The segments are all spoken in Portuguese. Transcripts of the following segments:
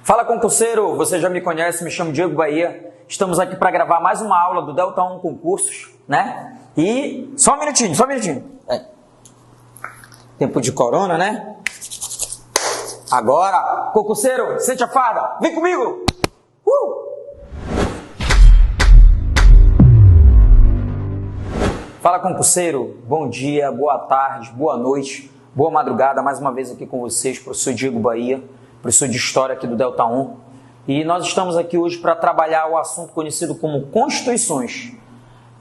Fala, concurseiro! Você já me conhece, me chamo Diego Bahia. Estamos aqui para gravar mais uma aula do Delta 1 Concursos, né? E só um minutinho. Tempo de corona, né? Agora, concurseiro, sente a fada, vem comigo! Fala, concurseiro, bom dia, boa tarde, boa noite, boa madrugada, mais uma vez aqui com vocês, professor Diego Bahia, professor de História aqui do Delta 1. E nós estamos aqui hoje para trabalhar o assunto conhecido como Constituições.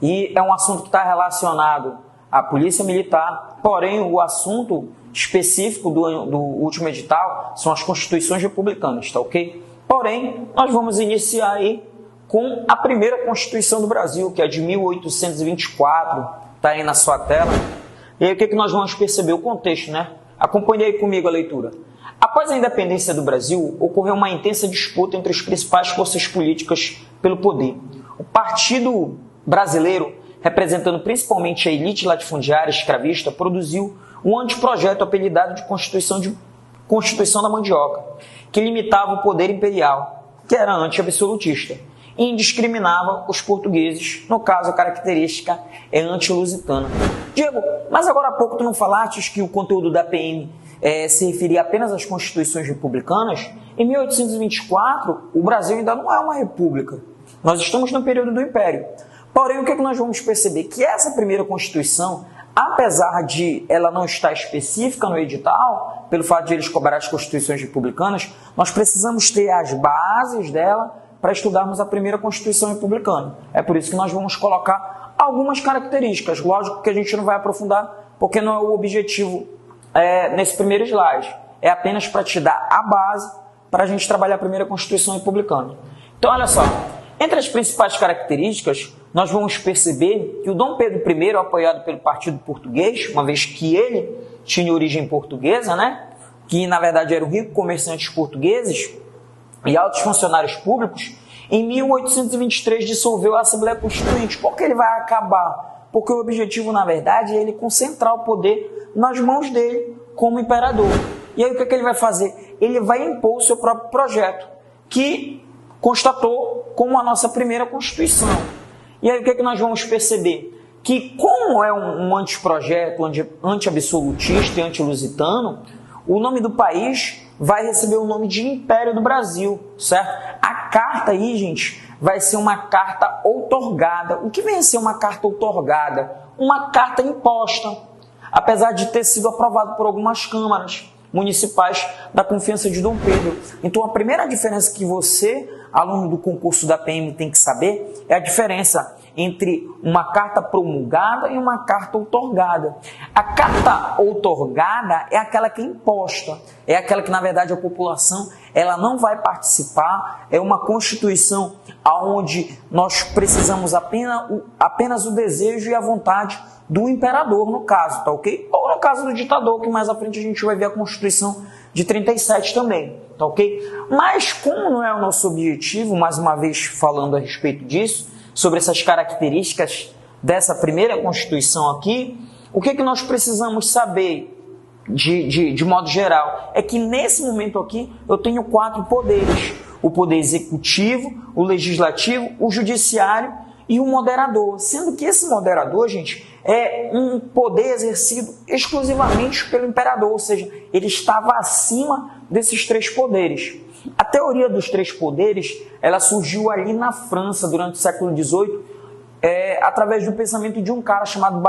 E é um assunto que está relacionado à Polícia Militar, porém o assunto específico do último edital são as Constituições republicanas, tá ok? Porém, nós vamos iniciar aí com a primeira Constituição do Brasil, que é de 1824, está aí na sua tela. E aí o que nós vamos perceber? O contexto, né? Acompanhe aí comigo a leitura. Após a independência do Brasil, ocorreu uma intensa disputa entre as principais forças políticas pelo poder. O Partido Brasileiro, representando principalmente a elite latifundiária escravista, produziu um anteprojeto apelidado de Constituição da Mandioca, que limitava o poder imperial, que era anti-absolutista, e indiscriminava os portugueses. No caso, a característica é anti-lusitana. Diego, mas agora há pouco tu não falaste que o conteúdo da PM se referia apenas às constituições republicanas? Em 1824, o Brasil ainda não é uma república. Nós estamos no período do Império. Porém, o que nós vamos perceber? Que essa primeira Constituição, apesar de ela não estar específica no edital, pelo fato de eles cobrar as constituições republicanas, nós precisamos ter as bases dela para estudarmos a primeira Constituição republicana. É por isso que nós vamos colocar algumas características. Lógico que a gente não vai aprofundar, porque não é o objetivo nesse primeiro slide. É apenas para te dar a base para a gente trabalhar a primeira Constituição republicana. Então, olha só. Entre as principais características, nós vamos perceber que o Dom Pedro I, apoiado pelo Partido Português, uma vez que ele tinha origem portuguesa, né? Que na verdade eram ricos comerciantes portugueses e altos funcionários públicos, em 1823 dissolveu a Assembleia Constituinte. Por que ele vai acabar? Porque o objetivo, na verdade, é ele concentrar o poder nas mãos dele como imperador. E aí o que ele vai fazer? Ele vai impor o seu próprio projeto, que constatou como a nossa primeira Constituição. E aí o que nós vamos perceber? Que como é um anteprojeto anti-absolutista e anti-lusitano, o nome do país vai receber o nome de Império do Brasil, certo? A carta aí, gente, vai ser uma carta outorgada. O que vem a ser uma carta outorgada? Uma carta imposta, apesar de ter sido aprovado por algumas câmaras municipais da confiança de Dom Pedro. Então, a primeira diferença que você, aluno do concurso da PM, tem que saber é a diferença entre uma carta promulgada e uma carta outorgada. A carta outorgada é aquela que é imposta, é aquela que, na verdade, a população ela não vai participar, é uma Constituição onde nós precisamos apenas o desejo e a vontade do imperador, no caso, tá ok? Ou no caso do ditador, que mais à frente a gente vai ver a Constituição de 37 também, tá ok? Mas como não é o nosso objetivo, mais uma vez falando a respeito disso, sobre essas características dessa primeira Constituição aqui, o que nós precisamos saber de modo geral? É que nesse momento aqui eu tenho 4 poderes: o poder executivo, o legislativo, o judiciário e o moderador, sendo que esse moderador, gente, é um poder exercido exclusivamente pelo imperador, ou seja, ele estava acima desses 3 poderes. A teoria dos 3 poderes, ela surgiu ali na França durante o século XVIII, através do pensamento de um cara chamado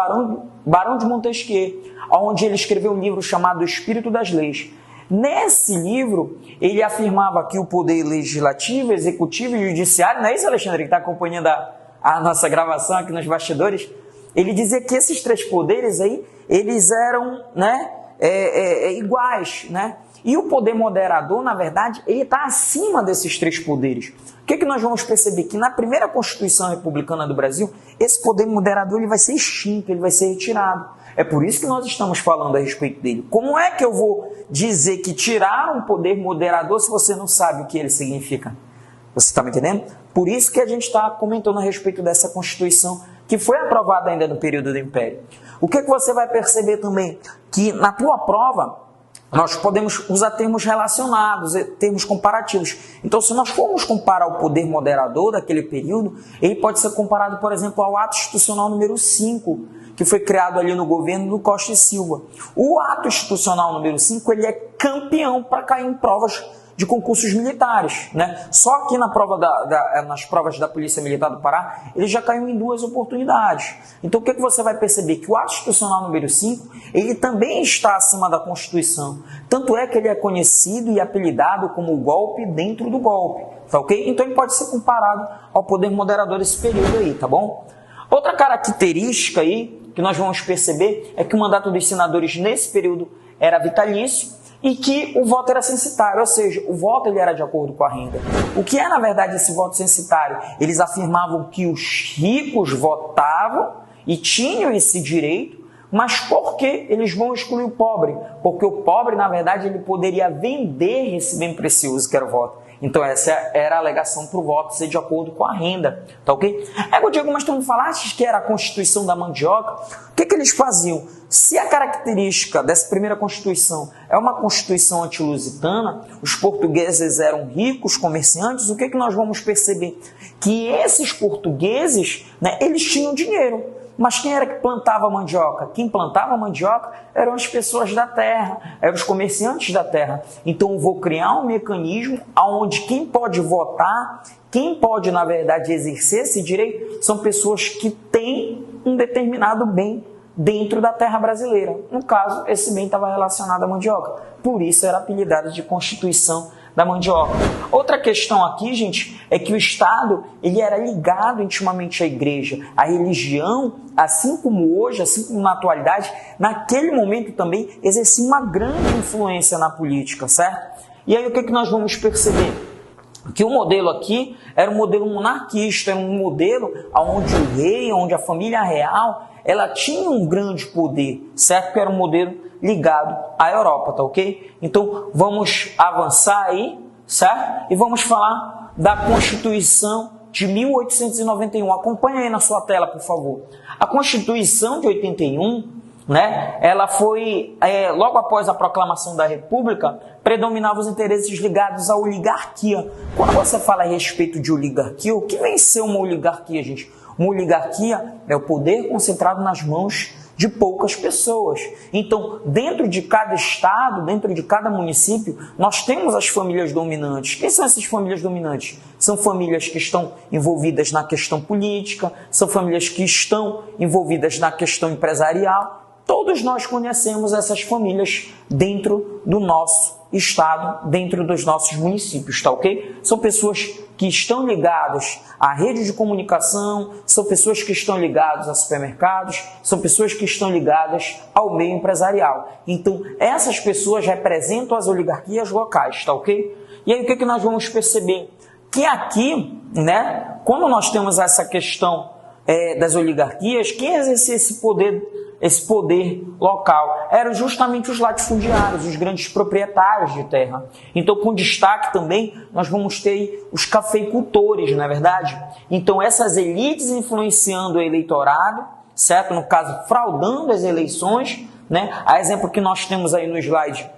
Barão de Montesquieu, onde ele escreveu um livro chamado O Espírito das Leis. Nesse livro, ele afirmava que o poder legislativo, executivo e judiciário, não é isso, Alexandre, que está acompanhando a nossa gravação aqui nos bastidores? Ele dizia que esses 3 poderes aí, eles eram iguais, né? E o poder moderador, na verdade, ele está acima desses 3 poderes. O que nós vamos perceber? Que na primeira Constituição Republicana do Brasil, esse poder moderador ele vai ser extinto, ele vai ser retirado. É por isso que nós estamos falando a respeito dele. Como é que eu vou dizer que tiraram o poder moderador se você não sabe o que ele significa? Você está me entendendo? Por isso que a gente está comentando a respeito dessa Constituição, que foi aprovada ainda no período do Império. O que você vai perceber também? Que na tua prova, nós podemos usar termos relacionados, termos comparativos. Então, se nós formos comparar o poder moderador daquele período, ele pode ser comparado, por exemplo, ao ato institucional número 5, que foi criado ali no governo do Costa e Silva. O ato institucional número 5, ele é campeão para cair em provas de concursos militares, né? Só que nas provas da Polícia Militar do Pará, ele já caiu em 2 oportunidades. Então, o que você vai perceber? Que o ato institucional número 5, ele também está acima da Constituição. Tanto é que ele é conhecido e apelidado como o golpe dentro do golpe, tá ok? Então, ele pode ser comparado ao poder moderador desse período aí, tá bom? Outra característica aí que nós vamos perceber é que o mandato dos senadores nesse período era vitalício, e que o voto era censitário, ou seja, o voto ele era de acordo com a renda. O que é, na verdade, esse voto censitário? Eles afirmavam que os ricos votavam e tinham esse direito, mas por que eles vão excluir o pobre? Porque o pobre, na verdade, ele poderia vender esse bem precioso que era o voto. Então essa era a alegação para o voto ser de acordo com a renda, tá ok? Aí, Diego, mas tu não falaste que era a Constituição da mandioca? O que eles faziam? Se a característica dessa primeira Constituição é uma Constituição antilusitana, os portugueses eram ricos, comerciantes, o que nós vamos perceber? Que esses portugueses, né, eles tinham dinheiro. Mas quem era que plantava mandioca? Quem plantava mandioca eram as pessoas da terra, eram os comerciantes da terra. Então eu vou criar um mecanismo onde quem pode votar, quem pode, na verdade, exercer esse direito, são pessoas que têm um determinado bem dentro da terra brasileira. No caso, esse bem estava relacionado à mandioca. Por isso era apelidado de Constituição da mandioca. Outra questão aqui, gente, é que o Estado ele era ligado intimamente à igreja. A religião, assim como hoje, assim como na atualidade, naquele momento também exercia uma grande influência na política, certo? E aí o que nós vamos perceber? Que o modelo aqui era um modelo monarquista, era um modelo onde o rei, onde a família real, ela tinha um grande poder, certo? Que era um modelo ligado à Europa, tá ok? Então, vamos avançar aí, certo? E vamos falar da Constituição de 1891. Acompanha aí na sua tela, por favor. A Constituição de 81, né? Ela foi, logo após a proclamação da República, predominavam os interesses ligados à oligarquia. Quando você fala a respeito de oligarquia, o que vem ser uma oligarquia, gente? Uma oligarquia é o poder concentrado nas mãos de poucas pessoas. Então, dentro de cada estado, dentro de cada município, nós temos as famílias dominantes. Quem são essas famílias dominantes? São famílias que estão envolvidas na questão política, são famílias que estão envolvidas na questão empresarial. Todos nós conhecemos essas famílias dentro do nosso estado, dentro dos nossos municípios, tá ok? São pessoas que estão ligadas à rede de comunicação, são pessoas que estão ligadas a supermercados, são pessoas que estão ligadas ao meio empresarial. Então, essas pessoas representam as oligarquias locais, tá ok? E aí, o que nós vamos perceber? Que aqui, né, quando nós temos essa questão das oligarquias, quem exercia esse poder local eram justamente os latifundiários, os grandes proprietários de terra. Então, com destaque também, nós vamos ter os cafeicultores, não é verdade? Então, essas elites influenciando o eleitorado, certo? No caso, fraudando as eleições, né? A exemplo que nós temos aí no slide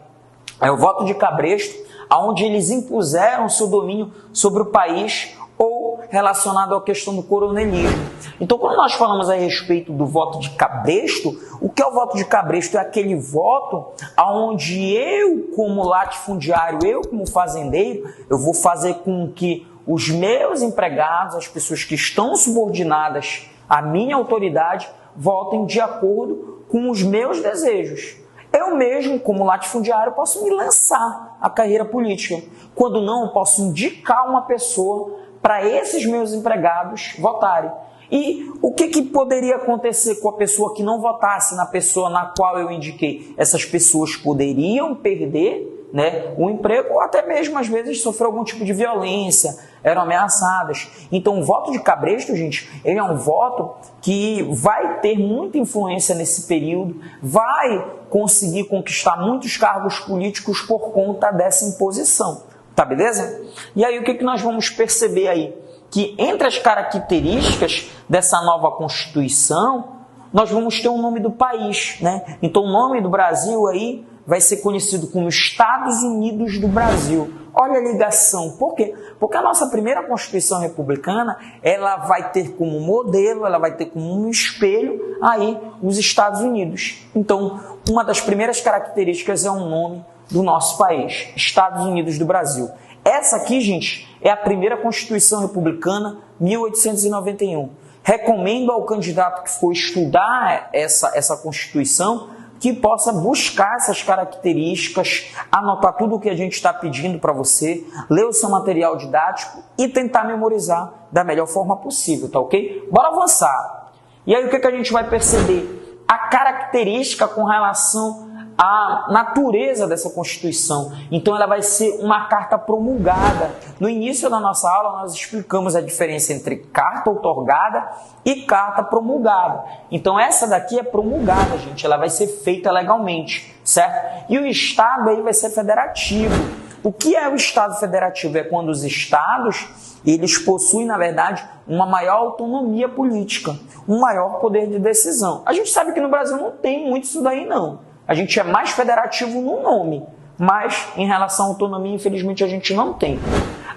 é o voto de Cabresto, onde eles impuseram seu domínio sobre o país ou relacionado à questão do coronelismo. Então, quando nós falamos a respeito do voto de Cabresto, o que é o voto de Cabresto? É aquele voto onde eu, como latifundiário, eu, como fazendeiro, eu vou fazer com que os meus empregados, as pessoas que estão subordinadas à minha autoridade, votem de acordo com os meus desejos. Eu mesmo, como latifundiário, posso me lançar à carreira política. Quando não, eu posso indicar uma pessoa para esses meus empregados votarem. E o que poderia acontecer com a pessoa que não votasse na pessoa na qual eu indiquei? Essas pessoas poderiam perder, né, o emprego ou até mesmo, às vezes, sofrer algum tipo de violência, eram ameaçadas. Então, o voto de Cabresto, gente, ele é um voto que vai ter muita influência nesse período, vai conseguir conquistar muitos cargos políticos por conta dessa imposição. Tá, beleza? E aí, o que nós vamos perceber aí? Que entre as características dessa nova Constituição, nós vamos ter o nome do país, né? Então, o nome do Brasil aí vai ser conhecido como Estados Unidos do Brasil. Olha a ligação. Por quê? Porque a nossa primeira Constituição Republicana, ela vai ter como modelo, ela vai ter como um espelho aí os Estados Unidos. Então, uma das primeiras características é o nome do nosso país, Estados Unidos do Brasil. Essa aqui, gente, é a primeira Constituição Republicana, 1891. Recomendo ao candidato que for estudar essa Constituição que possa buscar essas características, anotar tudo o que a gente está pedindo para você, ler o seu material didático e tentar memorizar da melhor forma possível, tá ok? Bora avançar. E aí o que a gente vai perceber? A característica com relação à natureza dessa Constituição. Então ela vai ser uma carta promulgada. No início da nossa aula nós explicamos a diferença entre carta outorgada e carta promulgada. Então essa daqui é promulgada, gente, ela vai ser feita legalmente, certo? E o Estado aí vai ser federativo. O que é o Estado federativo? É quando os estados, eles possuem, na verdade, uma maior autonomia política, um maior poder de decisão. A gente sabe que no Brasil não tem muito isso daí, não. A gente é mais federativo no nome, mas em relação à autonomia, infelizmente, a gente não tem.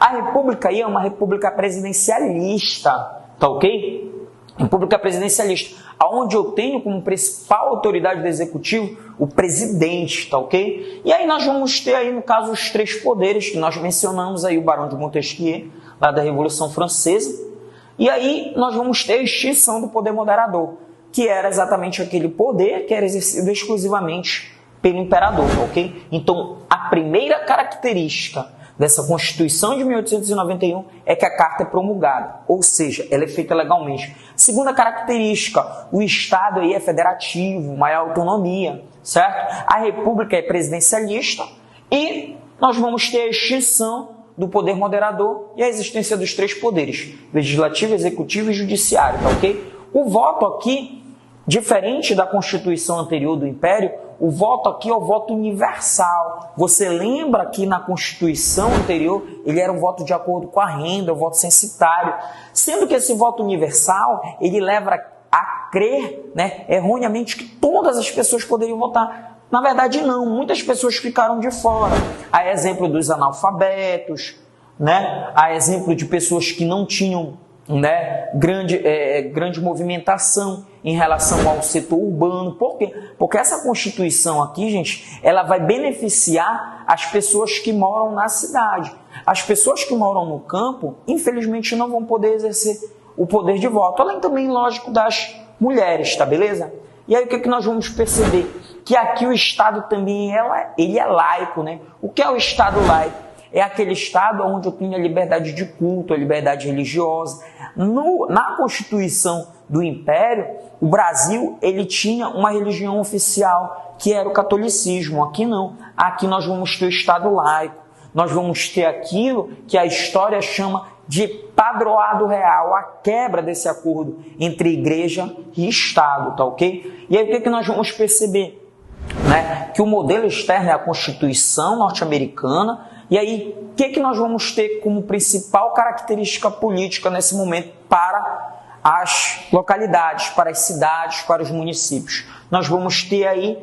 A república aí é uma república presidencialista, tá ok? República presidencialista, onde eu tenho como principal autoridade do executivo o presidente, tá ok? E aí nós vamos ter aí, no caso, os três poderes que nós mencionamos aí, o Barão de Montesquieu, lá da Revolução Francesa. E aí nós vamos ter a extinção do poder moderador, que era exatamente aquele poder que era exercido exclusivamente pelo imperador, ok? Então, a primeira característica dessa Constituição de 1891 é que a carta é promulgada, ou seja, ela é feita legalmente. Segunda característica, o Estado aí é federativo, maior autonomia, certo? A República é presidencialista e nós vamos ter a extinção do poder moderador e a existência dos três poderes, legislativo, executivo e judiciário, tá ok? O voto aqui, diferente da Constituição anterior do Império, o voto aqui é o voto universal. Você lembra que na Constituição anterior ele era um voto de acordo com a renda, um voto censitário. Sendo que esse voto universal, ele leva a crer, né, erroneamente que todas as pessoas poderiam votar. Na verdade não, muitas pessoas ficaram de fora. A exemplo dos analfabetos, né, a exemplo de pessoas que não tinham, né, grande movimentação em relação ao setor urbano. Por quê? Porque essa Constituição aqui, gente, ela vai beneficiar as pessoas que moram na cidade. As pessoas que moram no campo, infelizmente, não vão poder exercer o poder de voto, além também, lógico, das mulheres, tá beleza? E aí o que nós vamos perceber? Que aqui o Estado também ele é laico, né? O que é o Estado laico? É aquele Estado onde eu tenho a liberdade de culto, a liberdade religiosa. Na Constituição do Império, o Brasil ele tinha uma religião oficial, que era o catolicismo. Aqui não. Aqui nós vamos ter o Estado laico. Nós vamos ter aquilo que a história chama de padroado real, a quebra desse acordo entre igreja e Estado, tá ok? E aí o que nós vamos perceber? Né? Que o modelo externo é a Constituição norte-americana. E aí, o que nós vamos ter como principal característica política nesse momento para as localidades, para as cidades, para os municípios? Nós vamos ter aí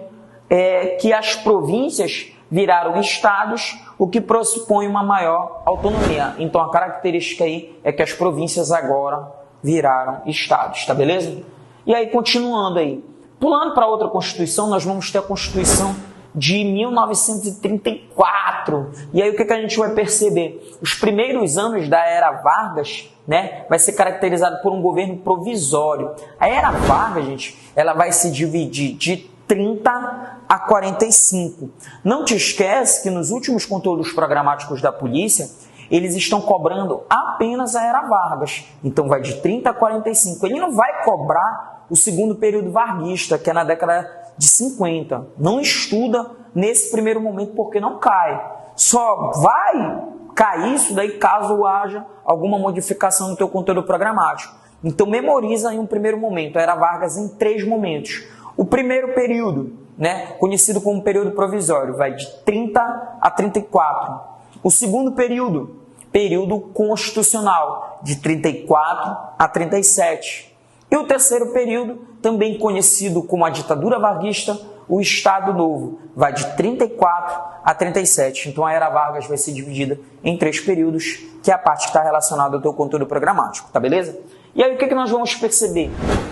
que as províncias viraram estados, o que pressupõe uma maior autonomia. Então, a característica aí é que as províncias agora viraram estados, tá beleza? E aí, continuando aí, pulando para outra Constituição, nós vamos ter a Constituição de 1934. E aí o que a gente vai perceber? Os primeiros anos da era Vargas, né, vai ser caracterizado por um governo provisório. A era Vargas, gente, ela vai se dividir de 30 a 45. Não te esquece que nos últimos conteúdos programáticos da polícia, eles estão cobrando apenas a era Vargas. Então vai de 30 a 45. Ele não vai cobrar o segundo período varguista, que é na década de 50. Não estuda nesse primeiro momento porque não cai. Só vai cair isso daí caso haja alguma modificação no teu conteúdo programático. Então memoriza em um primeiro momento a era Vargas em 3 momentos. O primeiro período, né, conhecido como período provisório, vai de 30 a 34. O segundo período, período constitucional, de 34 a 37. E o terceiro período, também conhecido como a ditadura varguista, o Estado Novo vai de 34 a 37. Então a Era Vargas vai ser dividida em 3 períodos, que é a parte que está relacionada ao teu conteúdo programático, tá beleza? E aí o que nós vamos perceber?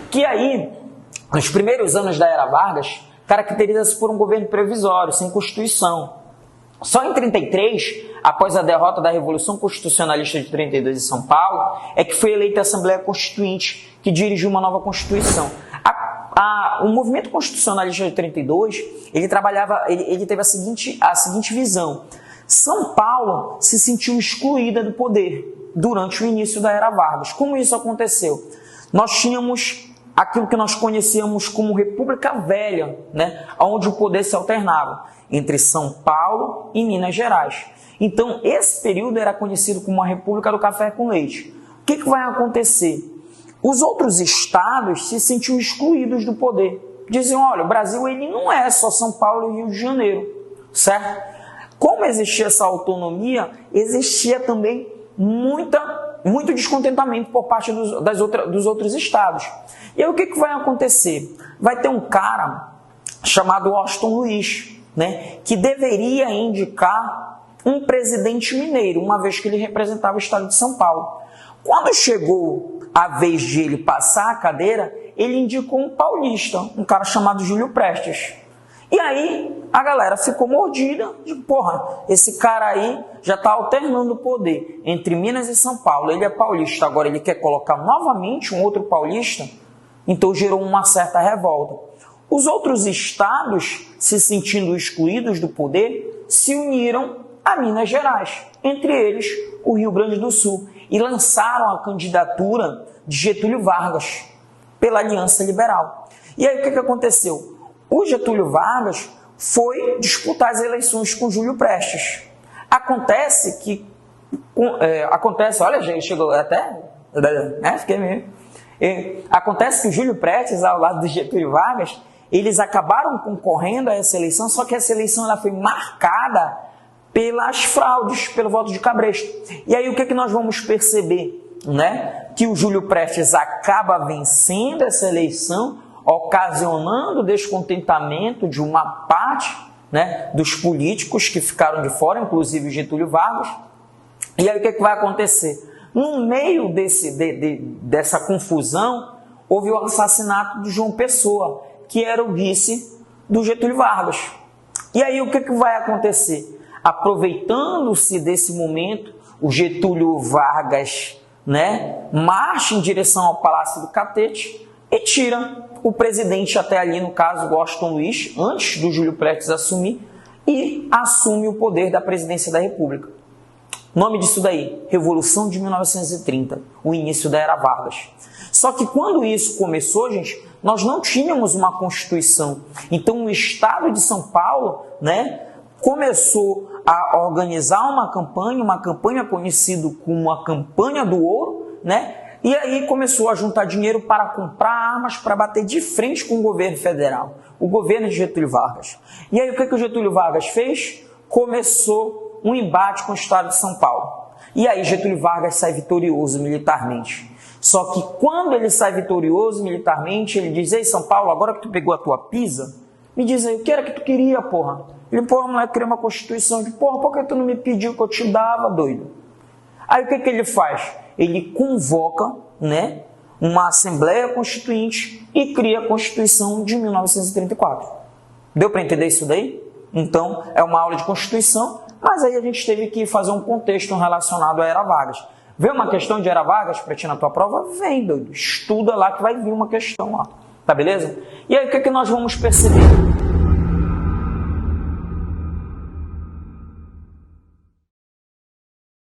Que aí, nos primeiros anos da Era Vargas, caracteriza-se por um governo provisório, sem Constituição. Só em 33, após a derrota da Revolução Constitucionalista de 32 em São Paulo, é que foi eleita a Assembleia Constituinte, que dirigiu uma nova Constituição. O movimento constitucionalista de 32, ele teve a seguinte visão. São Paulo se sentiu excluída do poder durante o início da Era Vargas. Como isso aconteceu? Nós tínhamos aquilo que nós conhecíamos como República Velha, né? Onde o poder se alternava entre São Paulo e Minas Gerais. Então, esse período era conhecido como a República do Café com Leite. O que vai acontecer? Os outros estados se sentiam excluídos do poder. Diziam, olha, o Brasil ele não é só São Paulo e Rio de Janeiro, certo? Como existia essa autonomia, existia também muito descontentamento por parte dos outros estados. E aí o que vai acontecer? Vai ter um cara chamado Washington Luiz, né, que deveria indicar um presidente mineiro, uma vez que ele representava o estado de São Paulo. Quando chegou a vez de ele passar a cadeira, ele indicou um paulista, um cara chamado Júlio Prestes. E aí a galera ficou mordida de, porra, esse cara aí já está alternando o poder entre Minas e São Paulo. Ele é paulista, agora ele quer colocar novamente um outro paulista, então gerou uma certa revolta. Os outros estados, se sentindo excluídos do poder, se uniram a Minas Gerais, entre eles o Rio Grande do Sul, e lançaram a candidatura de Getúlio Vargas pela Aliança Liberal. E aí o que aconteceu? O Getúlio Vargas foi disputar as eleições com Júlio Prestes. Acontece, olha, gente, chegou até, né, fiquei meio... Acontece que o Júlio Prestes, ao lado do Getúlio Vargas, eles acabaram concorrendo a essa eleição, só que essa eleição ela foi marcada pelas fraudes, pelo voto de cabresto. E aí o que nós vamos perceber? Né? Que o Júlio Prestes acaba vencendo essa eleição, ocasionando o descontentamento de uma parte, né, dos políticos que ficaram de fora, inclusive o Getúlio Vargas. E aí o que vai acontecer? No meio dessa confusão, houve o assassinato de João Pessoa, que era o vice do Getúlio Vargas. E aí o que vai acontecer? Aproveitando-se desse momento, o Getúlio Vargas, né, marcha em direção ao Palácio do Catete e tira o presidente até ali, no caso, Washington Luiz, antes do Júlio Prestes assumir, e assume o poder da presidência da República. Nome disso daí, Revolução de 1930, o início da Era Vargas. Só que quando isso começou, gente, nós não tínhamos uma Constituição. Então o Estado de São Paulo, né, começou a organizar uma campanha conhecida como a Campanha do Ouro, né? E aí começou a juntar dinheiro para comprar armas para bater de frente com o governo federal, o governo de Getúlio Vargas. E aí o que o Getúlio Vargas fez? Começou um embate com o estado de São Paulo. E aí Getúlio Vargas sai vitorioso militarmente. Só que quando ele sai vitorioso militarmente, ele diz, ei São Paulo, agora que tu pegou a tua pisa, me diz aí, o que era que tu queria, porra? Ele, porra, moleque, queria uma Constituição. De, porra, por que tu não me pediu que eu te dava, doido? Aí o que ele faz? Ele convoca, né, uma Assembleia Constituinte e cria a Constituição de 1934. Deu para entender isso daí? Então, é uma aula de Constituição, mas aí a gente teve que fazer um contexto relacionado à Era Vargas. Vê uma questão de Era Vargas para ti na tua prova? Vem, doido. Estuda lá que vai vir uma questão lá. Tá beleza? E aí o que nós vamos perceber?